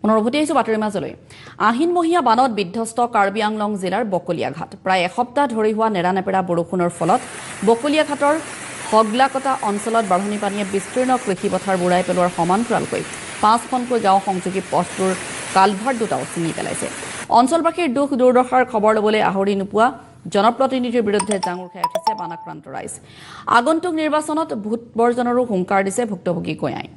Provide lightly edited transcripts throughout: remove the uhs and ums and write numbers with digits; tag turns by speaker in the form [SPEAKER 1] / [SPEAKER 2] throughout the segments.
[SPEAKER 1] পুনৰভূতি আহিছো বাতৰি মাজলৈ আহিনমহীয়া বানত বিধ্বস্ত কাৰ্বি আংলং জিলাৰ বকলিয়া ঘাট প্ৰায় এসপ্তাহ ধৰি হোৱা নেৰানেপেৰা বৰষুণৰ ফলত বকলিয়া ঘাটৰ হগলাকটা অঞ্চলত বাঢ়নী পানীয়ে বিস্তীৰ্ণ কৃষি পথাৰ বুৰাই পেলোৱাৰ সমান্তৰালকৈ 5খনকৈ গাঁও সংযোগী পথটোৰ কালভাৰ্ট দুটাও ছিঙি পেলাইছে অঞ্চলবাসীৰ দুখ দুৰ্দশাৰ খবৰ ল'বলৈ আহৰি নোপোৱা জনপ্ৰতিনিধিৰ বিৰুদ্ধে জাঙুৰ খাই উঠিছে বানাক্ৰান্ত ৰাইজ আগন্তুক নিৰ্বাচনত ভোট বৰ্জনৰো হুংকাৰ দিছে ভুক্তভোগী কয়াই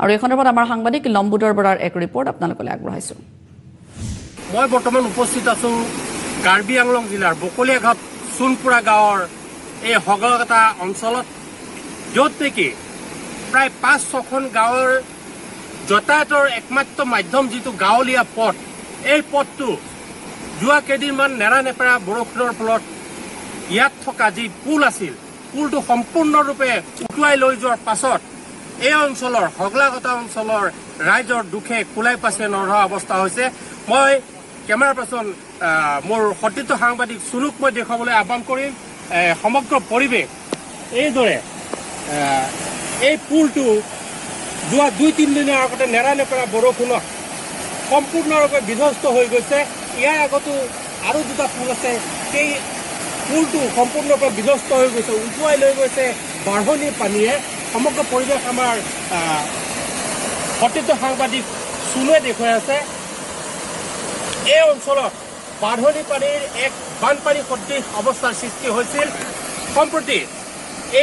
[SPEAKER 1] আৰু এই সন্দৰ্ভত আমাৰ সাংবাদিক লম্বুদৰ বৰাৰ এক ৰিপৰ্ট আপোনালোকলৈ আগবঢ়াইছো
[SPEAKER 2] মই বৰ্তমান উপস্থিত আছো কাৰ্বি আংলং জিলাৰ বকলিয়া ঘাট সোণপুৰা গাঁৱৰ এই হগলাকটা অঞ্চলত য'ত নেকি প্ৰায় 5-6খন গাঁৱৰ যাতায়াতৰ একমাত্ৰ মাধ্যম যিটো গাঁৱলীয়া পথ এই পথটো যোৱা কেইদিনমান নেৰানেপেৰা বৰষুণৰ ফলত ইয়াত থকা যি পুল আছিল পুলটো সম্পূৰ্ণৰূপে উটুৱাই লৈ যোৱাৰ পাছত এই অঞ্চলৰ হগলাকটা অঞ্চলৰ ৰাইজৰ দুখে কুলাই পাছে নৰহা অৱস্থা হৈছে মই কেমেৰা পাৰ্চন মোৰ সতীৰ্থ সাংবাদিক সুনুক মই দেখুৱাবলৈ আহ্বান কৰিম সমগ্ৰ পৰিৱেশ এইদৰে এই পুলটো যোৱা 2-3 দিনৰ আগতে নেৰানেপেৰা বৰষুণত সম্পূৰ্ণৰূপে বিধ্বস্ত হৈ গৈছে ইয়াৰ আগতো আৰু দুটা পুল আছে সেই পুলটো সম্পূৰ্ণৰূপে বিধ্বস্ত হৈ গৈছে উটুৱাই লৈ গৈছে বাঢ়নী পানীয়ে সমগ্ৰ পৰিৱেশ আমাৰ সতীৰ্থ সাংবাদিক সুনুৱে দেখুৱাই আছে এই অঞ্চলত বাঢ়নী পানীৰ এক বানপানী সদৃশ অৱস্থাৰ সৃষ্টি হৈছিল সম্প্ৰতি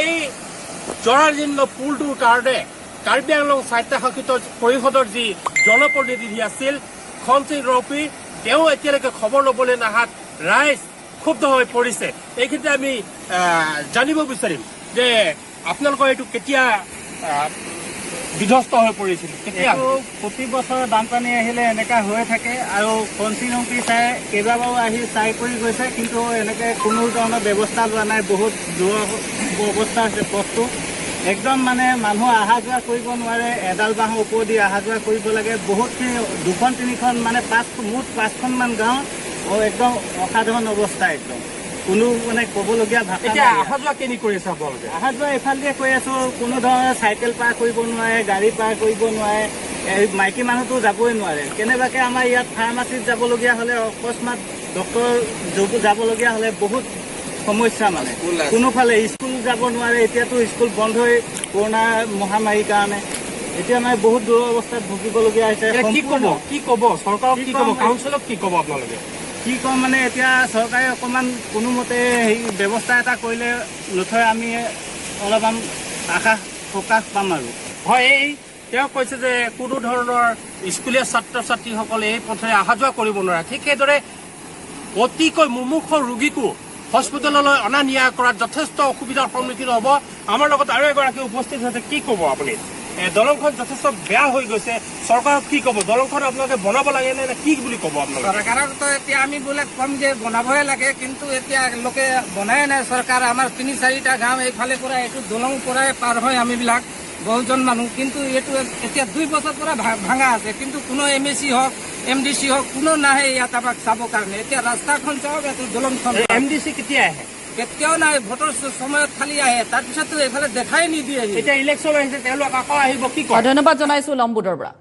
[SPEAKER 2] এই জৰাজীৰ্ণ পুলটোৰ কাৰণে কাৰ্বি আংলং স্বায়ত্তশাসিত পৰিষদৰ যি জনপ্ৰতিনিধি আছিল খনসিং ৰৌপী তেওঁ এতিয়ালৈকে খবৰ ল'বলৈ নাহাত ৰাইজ ক্ষুব্ধ হৈ পৰিছে এইখিনিতে আমি জানিব বিচাৰিম যে আপোনালোকৰ এইটো কেতিয়া বিধ্বস্ত হৈ পৰিছিল কেতিয়া
[SPEAKER 3] প্ৰতি বছৰ বানপানী আহিলে এনেকা হৈ থাকে আৰু খনসিং ৰৌপী চাই কেইবাবাৰো আহি চাই কৰি গৈছে কিন্তু এনেকৈ কোনো ধৰণৰ ব্যৱস্থা লোৱা নাই বহুত দূৰ অৱস্থা হৈছে পথটো একদম মানে মানুহ অহা যোৱা কৰিব নোৱাৰে এডাল বাঁহৰ ওপৰেদি অহা যোৱা কৰিব লাগে বহুতখিনি 2-3খন মানে মুঠ 5খনমান গাঁও একদম অসাধাৰণ অৱস্থা একদম কোনো মানে ক'বলগীয়া ভাষা
[SPEAKER 2] এতিয়া অহা যোৱা কেনি কৰি আছে আপোনালোকে
[SPEAKER 3] অহা যোৱা এইফালেদিয়ে কৈ আছো কোনো ধৰণৰ চাইকেল পাৰ কৰিব নোৱাৰে গাড়ী পাৰ কৰিব নোৱাৰে মাইকী মানুহটো যাবই নোৱাৰে কেনেবাকৈ আমাৰ ইয়াত ফাৰ্মাচীত যাবলগীয়া হ'লে অকস্মাত ডক্তৰ যাবলগীয়া হ'লে বহুত সমস্যা মানে কোনোফালে স্কুল যাব নোৱাৰে এতিয়াতো স্কুল বন্ধ হৈ কৰোণা মহামাৰীৰ কাৰণে এতিয়া মানে বহুত দূৰ অৱস্থাত ভুগিবলগীয়া হৈছে
[SPEAKER 2] কি ক'ব চৰকাৰক কি ক'ব কাউন্সিলক কি ক'ব আপোনালোকে
[SPEAKER 3] কি ক'ম মানে এতিয়া চৰকাৰে অকণমান কোনোমতে ব্যৱস্থা এটা কৰিলে নথৈ আমি অলপমান আশা প্ৰকাশ পাম আৰু
[SPEAKER 2] হয় এই তেওঁ কৈছে যে কোনো ধৰণৰ স্কুলীয়া ছাত্ৰ ছাত্ৰীসকলে এই পথেৰে অহা যোৱা কৰিব নোৱাৰে ঠিক সেইদৰে অতিকৈ মুমূৰ্ষ ৰোগীকো হস্পিটেললৈ অনা নিয়া কৰাত যথেষ্ট অসুবিধাৰ সন্মুখীন হ'ব আমাৰ লগত আৰু এগৰাকী উপস্থিত হৈছে কি ক'ব আপুনি দলংখন যথেষ্ট বেয়া হৈ গৈছে চৰকাৰক কি ক'ব দলংখন আপোনালোকে বনাব লাগে নে কি বুলি ক'ব আপোনালোকে
[SPEAKER 4] চৰকাৰকতো এতিয়া আমি বোলে কম যে বনাবহে লাগে কিন্তু এতিয়া লোকে বনাই নাই চৰকাৰ আমাৰ 3-4টা গাঁও এইফালে পৰা এইটো দলং পৰাই পাৰ হয় আমিবিলাক বহুজন মানুহ কিন্তু এইটো এতিয়া 2 বছৰ পৰা ভাঙা আছে কিন্তু কোনো MAC হওক MDC হওক কোনো নাহে ইয়াত আমাক চাবৰ কাৰণে এতিয়া ৰাস্তাখন চাওক এইটো দলংখন
[SPEAKER 2] MDC কেতিয়া আহে
[SPEAKER 4] কেতিয়াও নাই ভোটৰ সময়ত খালি আহে তাৰপিছততো এইফালে দেখাই নিদিয়ে
[SPEAKER 2] এতিয়া ইলেকশ্যন আহিছে তেওঁলোক আকৌ আহিব কি কয়
[SPEAKER 1] ধন্যবাদ জনাইছো লম্বুদৰ পৰা